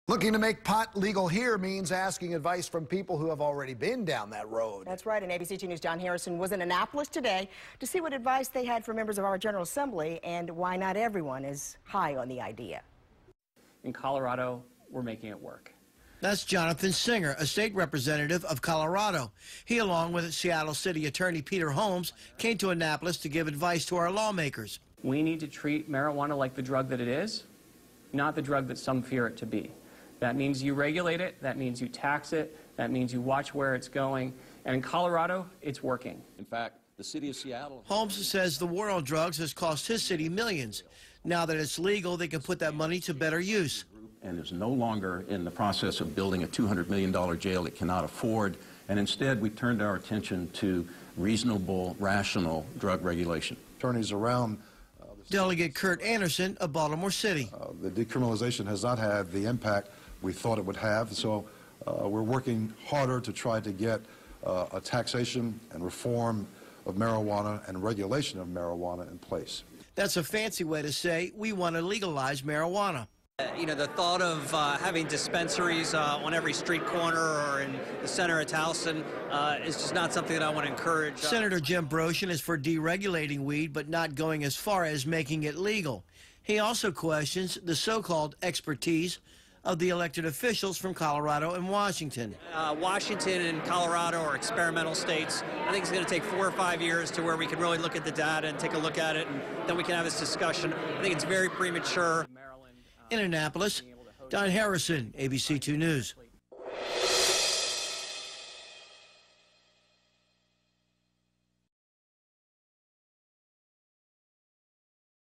Looking to make pot legal here means asking advice from people who have already been down that road. That's right, and ABC 2 News' John Harrison was in Annapolis today to see what advice they had for members of our General Assembly and why not everyone is high on the idea. In Colorado, we're making it work. That's Jonathan Singer, a state representative of Colorado. He, along with Seattle City Attorney Peter Holmes, came to Annapolis to give advice to our lawmakers. We need to treat marijuana like the drug that it is, not the drug that some fear it to be. That means you regulate it, that means you tax it, that means you watch where it's going, and in Colorado, it's working. In fact, the city of Seattle... Holmes says the war on drugs has cost his city millions. Now that it's legal, they can put that money to better use. And is no longer in the process of building a $200 million jail it cannot afford, and instead we turned our attention to reasonable, rational drug regulation. Attorneys around Delegate Curt Anderson of Baltimore City. The decriminalization has not had the impact we thought it would have, so we're working harder to try to get a taxation and reform of marijuana and regulation of marijuana in place. That's a fancy way to say we want to legalize marijuana. You know, the thought of having dispensaries on every street corner or in the center of Towson is just not something that I want to encourage. Senator Jim Brody is for deregulating weed, but not going as far as making it legal. He also questions the so-called expertise of the elected officials from Colorado and Washington. Washington and Colorado are experimental states. I think it's going to take 4 or 5 years to where we can really look at the data and take a look at it, and then we can have this discussion. I think it's very premature. In Annapolis, John Harrison, ABC 2 News.